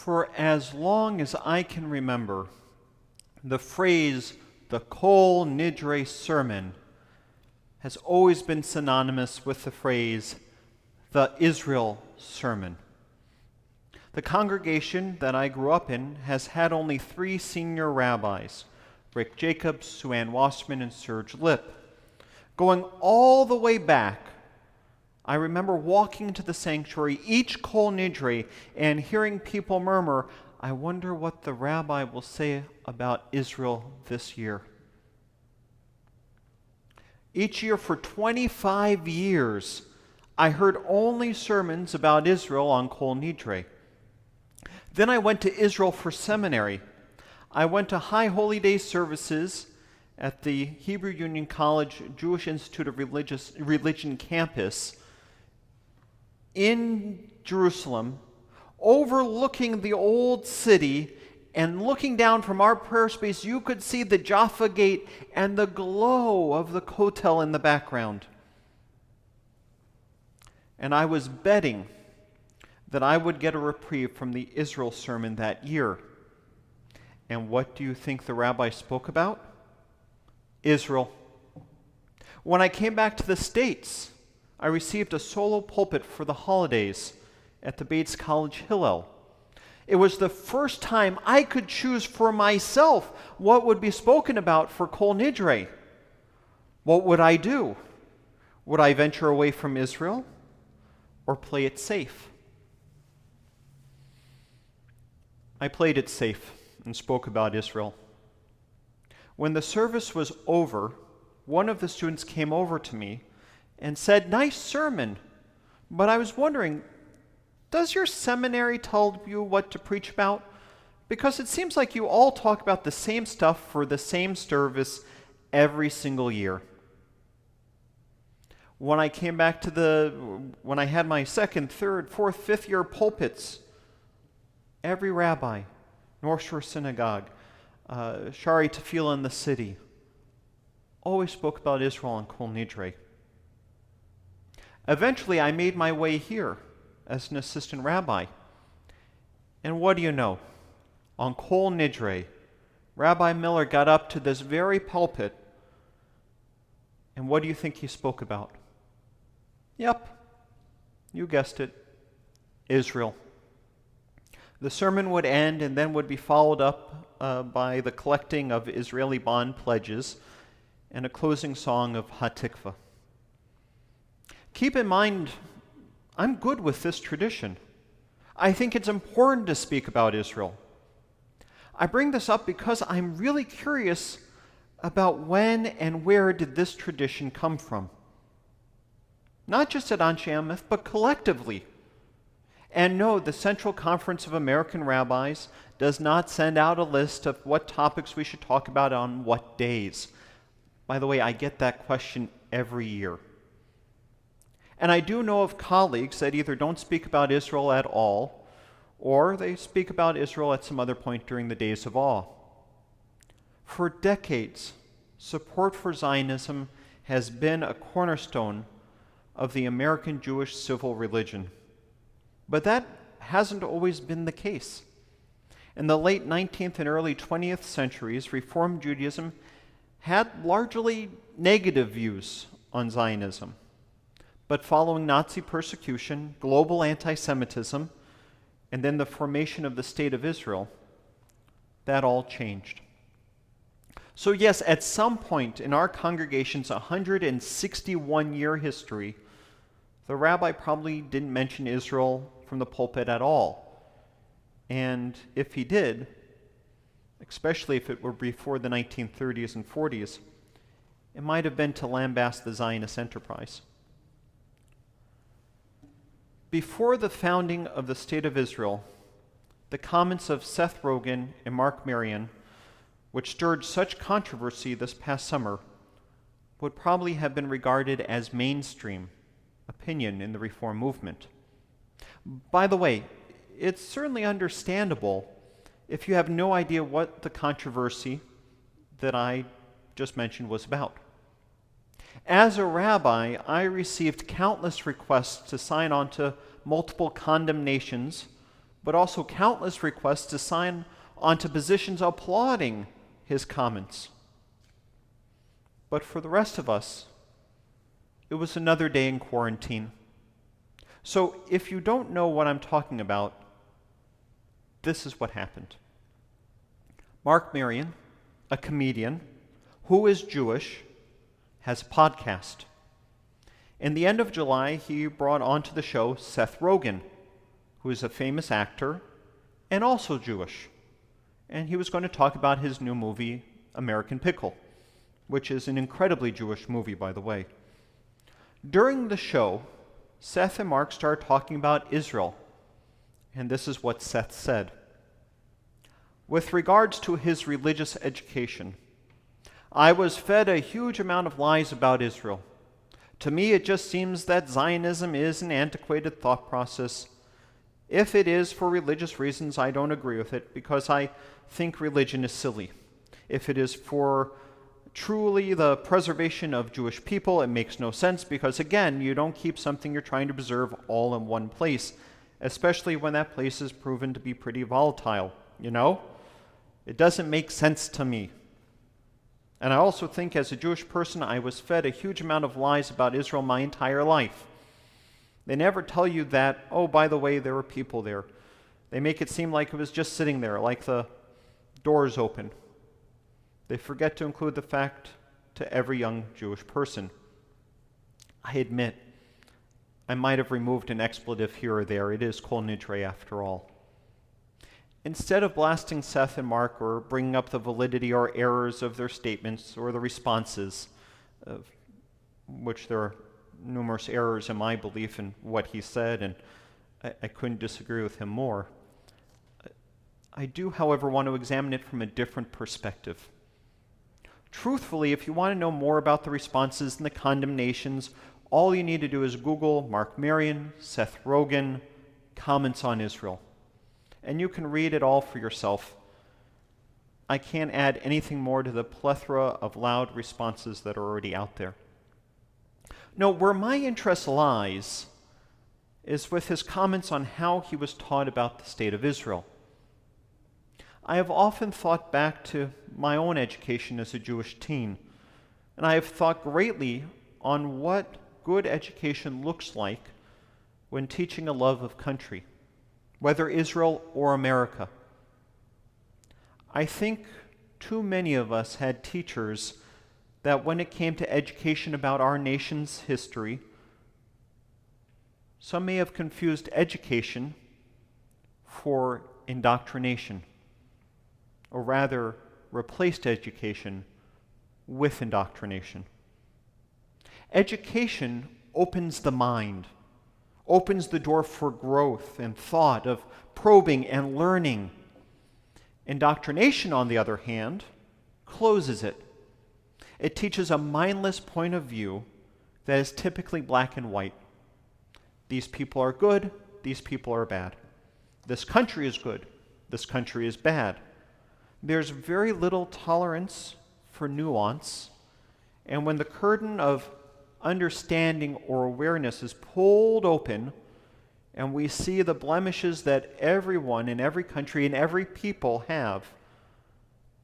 For as long as I can remember, the phrase, the Kol Nidrei sermon, has always been synonymous with the phrase, the Israel sermon. The congregation that I grew up in has had only 3 senior rabbis, Rick Jacobs, Sue Ann Wasserman, and Serge Lipp. Going all the way back, I remember walking into the sanctuary each Kol Nidrei and hearing people murmur, I wonder what the rabbi will say about Israel this year. Each year for 25 years, I heard only sermons about Israel on Kol Nidrei. Then I went to Israel for seminary. I went to High Holy Day services at the Hebrew Union College Jewish Institute of Religion campus in Jerusalem, overlooking the old city, and looking down from our prayer space, you could see the Jaffa Gate and the glow of the Kotel in the background. And I was betting that I would get a reprieve from the Israel sermon that year. And what do you think the rabbi spoke about? Israel. When I came back to the States, I received a solo pulpit for the holidays at the Bates College Hillel. It was the first time I could choose for myself what would be spoken about for Kol Nidrei. What would I do? Would I venture away from Israel or play it safe? I played it safe and spoke about Israel. When the service was over, one of the students came over to me and said, "Nice sermon, but I was wondering, does your seminary tell you what to preach about? Because it seems like you all talk about the same stuff for the same service every single year." When I came back when I had my 2nd, 3rd, 4th, 5th year pulpits, every rabbi, North Shore Synagogue, Shari Tefillah in the city, always spoke about Israel on Kol Nidrei. Eventually, I made my way here as an assistant rabbi. And what do you know? On Kol Nidrei, Rabbi Miller got up to this very pulpit, and what do you think he spoke about? Yep, you guessed it, Israel. The sermon would end and then would be followed up by the collecting of Israeli bond pledges and a closing song of Hatikva. Keep in mind, I'm good with this tradition. I think it's important to speak about Israel. I bring this up because I'm really curious about when and where did this tradition come from. Not just at Anshe AEMT, but collectively. And no, the Central Conference of American Rabbis does not send out a list of what topics we should talk about on what days. By the way, I get that question every year. And I do know of colleagues that either don't speak about Israel at all, or they speak about Israel at some other point during the Days of Awe. For decades, support for Zionism has been a cornerstone of the American Jewish civil religion. But that hasn't always been the case. In the late 19th and early 20th centuries, Reform Judaism had largely negative views on Zionism. But following Nazi persecution, global anti-Semitism, and then the formation of the State of Israel, that all changed. So yes, at some point in our congregation's 161-year history, the rabbi probably didn't mention Israel from the pulpit at all. And if he did, especially if it were before the 1930s and 40s, it might have been to lambast the Zionist enterprise. Before the founding of the State of Israel, the comments of Seth Rogen and Mark Marion, which stirred such controversy this past summer, would probably have been regarded as mainstream opinion in the Reform movement. By the way, it's certainly understandable if you have no idea what the controversy that I just mentioned was about. As a rabbi, I received countless requests to sign on to multiple condemnations but also countless requests to sign onto positions applauding his comments. But for the rest of us, it was another day in quarantine. So if you don't know what I'm talking about, this is what happened. Mark Marion, a comedian who is Jewish, has a podcast. In the end of July, he brought onto the show Seth Rogen, who is a famous actor and also Jewish. And he was going to talk about his new movie, American Pickle, which is an incredibly Jewish movie, by the way. During the show, Seth and Mark started talking about Israel, and this is what Seth said. With regards to his religious education, I was fed a huge amount of lies about Israel. To me, it just seems that Zionism is an antiquated thought process. If it is for religious reasons, I don't agree with it because I think religion is silly. If it is for truly the preservation of Jewish people, it makes no sense because, again, you don't keep something you're trying to preserve all in one place, especially when that place is proven to be pretty volatile, you know? It doesn't make sense to me. And I also think as a Jewish person, I was fed a huge amount of lies about Israel my entire life. They never tell you that, oh, by the way, there were people there. They make it seem like it was just sitting there, like the doors open. They forget to include the fact to every young Jewish person. I admit, I might have removed an expletive here or there. It is Kol Nidrei after all. Instead of blasting Seth and Mark or bringing up the validity or errors of their statements or the responses, of which there are numerous errors in my belief in what he said, and I couldn't disagree with him more, I do, however, want to examine it from a different perspective. Truthfully, if you want to know more about the responses and the condemnations, all you need to do is Google Mark Marion, Seth Rogen, comments on Israel. And you can read it all for yourself. I can't add anything more to the plethora of loud responses that are already out there. No, where my interest lies is with his comments on how he was taught about the state of Israel. I have often thought back to my own education as a Jewish teen, and I have thought greatly on what good education looks like when teaching a love of country, whether Israel or America. I think too many of us had teachers that when it came to education about our nation's history, some may have confused education for indoctrination, or rather replaced education with indoctrination. Education opens the mind, opens the door for growth and thought, of probing and learning. Indoctrination, on the other hand, closes it. It teaches a mindless point of view that is typically black and white. These people are good, these people are bad. This country is good, this country is bad. There's very little tolerance for nuance, and when the curtain of understanding or awareness is pulled open, and we see the blemishes that everyone in every country and every people have,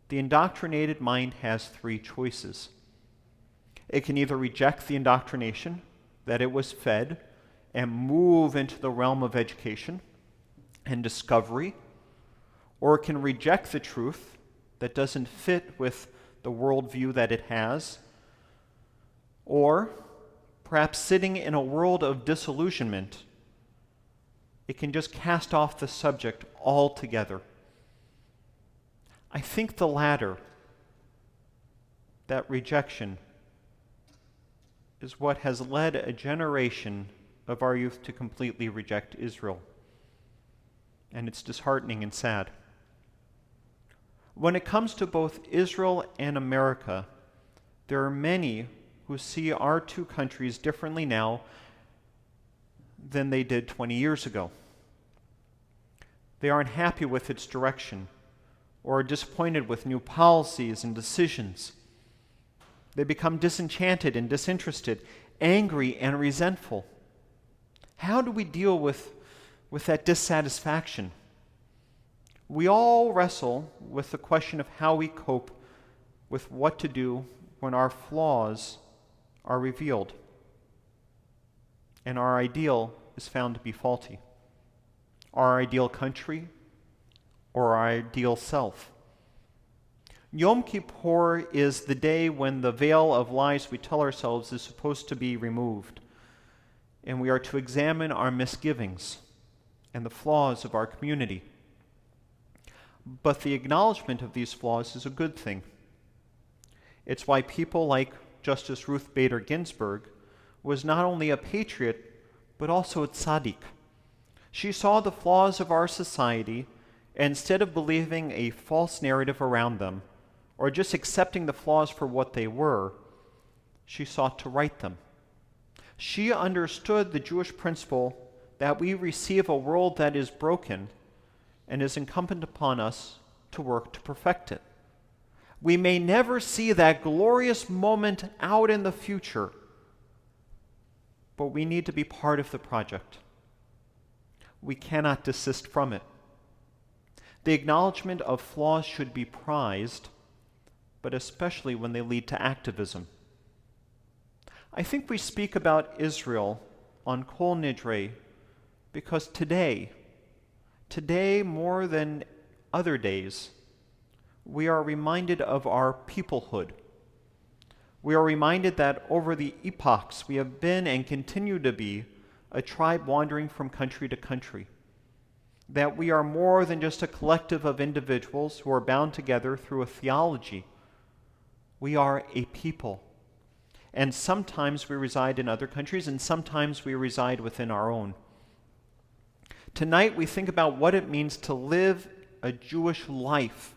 the indoctrinated mind has three choices. It can either reject the indoctrination that it was fed and move into the realm of education and discovery, or it can reject the truth that doesn't fit with the worldview that it has, or perhaps sitting in a world of disillusionment, it can just cast off the subject altogether. I think the latter, that rejection, is what has led a generation of our youth to completely reject Israel. And it's disheartening and sad. When it comes to both Israel and America, there are many who see our two countries differently now than they did 20 years ago. They aren't happy with its direction or are disappointed with new policies and decisions. They become disenchanted and disinterested, angry and resentful. How do we deal with that dissatisfaction? We all wrestle with the question of how we cope with what to do when our flaws are revealed and our ideal is found to be faulty. Our ideal country or our ideal self. Yom Kippur is the day when the veil of lies we tell ourselves is supposed to be removed, and we are to examine our misgivings and the flaws of our community. But the acknowledgement of these flaws is a good thing. It's why people like Justice Ruth Bader Ginsburg was not only a patriot, but also a tzaddik. She saw the flaws of our society, and instead of believing a false narrative around them, or just accepting the flaws for what they were, she sought to right them. She understood the Jewish principle that we receive a world that is broken and is incumbent upon us to work to perfect it. We may never see that glorious moment out in the future, but we need to be part of the project. We cannot desist from it. The acknowledgement of flaws should be prized, but especially when they lead to activism. I think we speak about Israel on Kol Nidrei because today more than other days, we are reminded of our peoplehood. We are reminded that over the epochs we have been and continue to be a tribe wandering from country to country. That we are more than just a collective of individuals who are bound together through a theology. We are a people. And sometimes we reside in other countries, and sometimes we reside within our own. Tonight we think about what it means to live a Jewish life.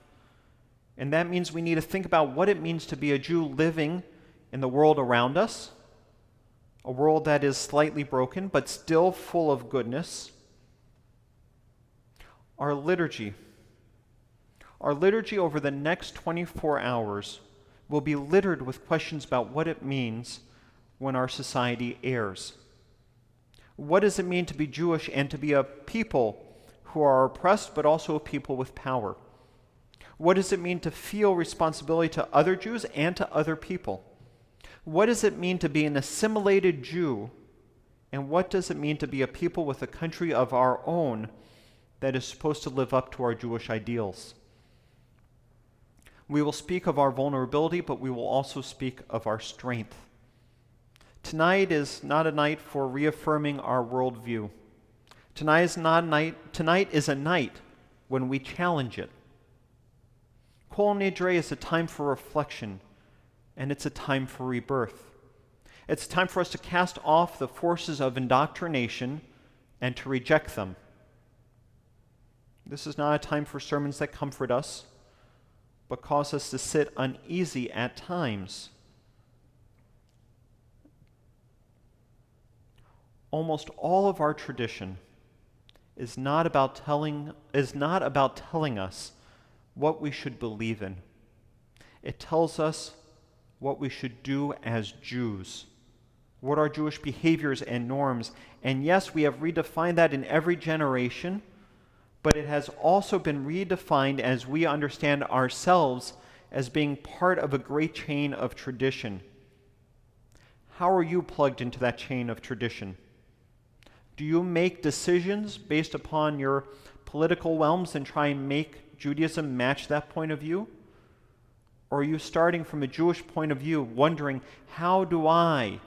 And that means we need to think about what it means to be a Jew living in the world around us, a world that is slightly broken but still full of goodness. Our liturgy over the next 24 hours will be littered with questions about what it means when our society errs. What does it mean to be Jewish and to be a people who are oppressed but also a people with power? What does it mean to feel responsibility to other Jews and to other people? What does it mean to be an assimilated Jew? And what does it mean to be a people with a country of our own that is supposed to live up to our Jewish ideals? We will speak of our vulnerability, but we will also speak of our strength. Tonight is not a night for reaffirming our worldview. Tonight is a night when we challenge it. Kol Nidrei is a time for reflection, and it's a time for rebirth. It's a time for us to cast off the forces of indoctrination and to reject them. This is not a time for sermons that comfort us, but cause us to sit uneasy at times. Almost all of our tradition is not about telling us what we should believe in. It tells us what we should do as Jews, what are Jewish behaviors and norms. And yes, we have redefined that in every generation, but it has also been redefined as we understand ourselves as being part of a great chain of tradition. How are you plugged into that chain of tradition? Do you make decisions based upon your political realms and try and make Judaism match that point of view? Or are you starting from a Jewish point of view, wondering, how do I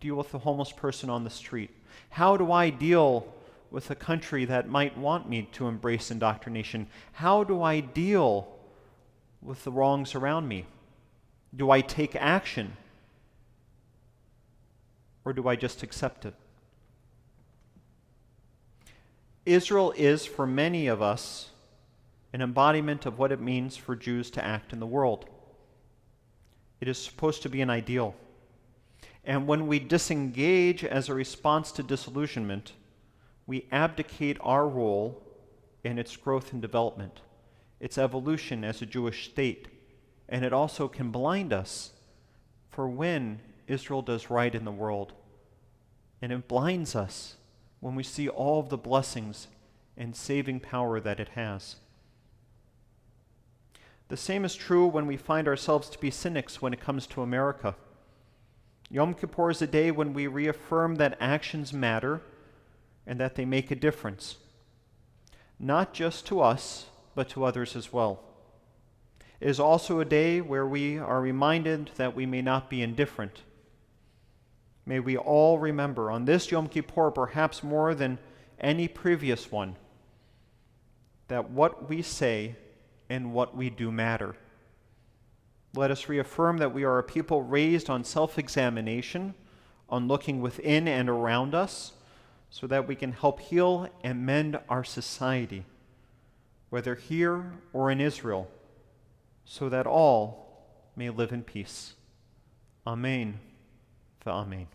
deal with the homeless person on the street? How do I deal with a country that might want me to embrace indoctrination? How do I deal with the wrongs around me? Do I take action? Or do I just accept it? Israel is, for many of us, an embodiment of what it means for Jews to act in the world. It is supposed to be an ideal. And when we disengage as a response to disillusionment, we abdicate our role in its growth and development, its evolution as a Jewish state. And it also can blind us for when Israel does right in the world. And it blinds us when we see all of the blessings and saving power that it has. The same is true when we find ourselves to be cynics when it comes to America. Yom Kippur is a day when we reaffirm that actions matter and that they make a difference, not just to us, but to others as well. It is also a day where we are reminded that we may not be indifferent. May we all remember on this Yom Kippur, perhaps more than any previous one, that what we say and what we do matter. Let us reaffirm that we are a people raised on self-examination, on looking within and around us, so that we can help heal and mend our society, whether here or in Israel, so that all may live in peace. Amen. V'amen.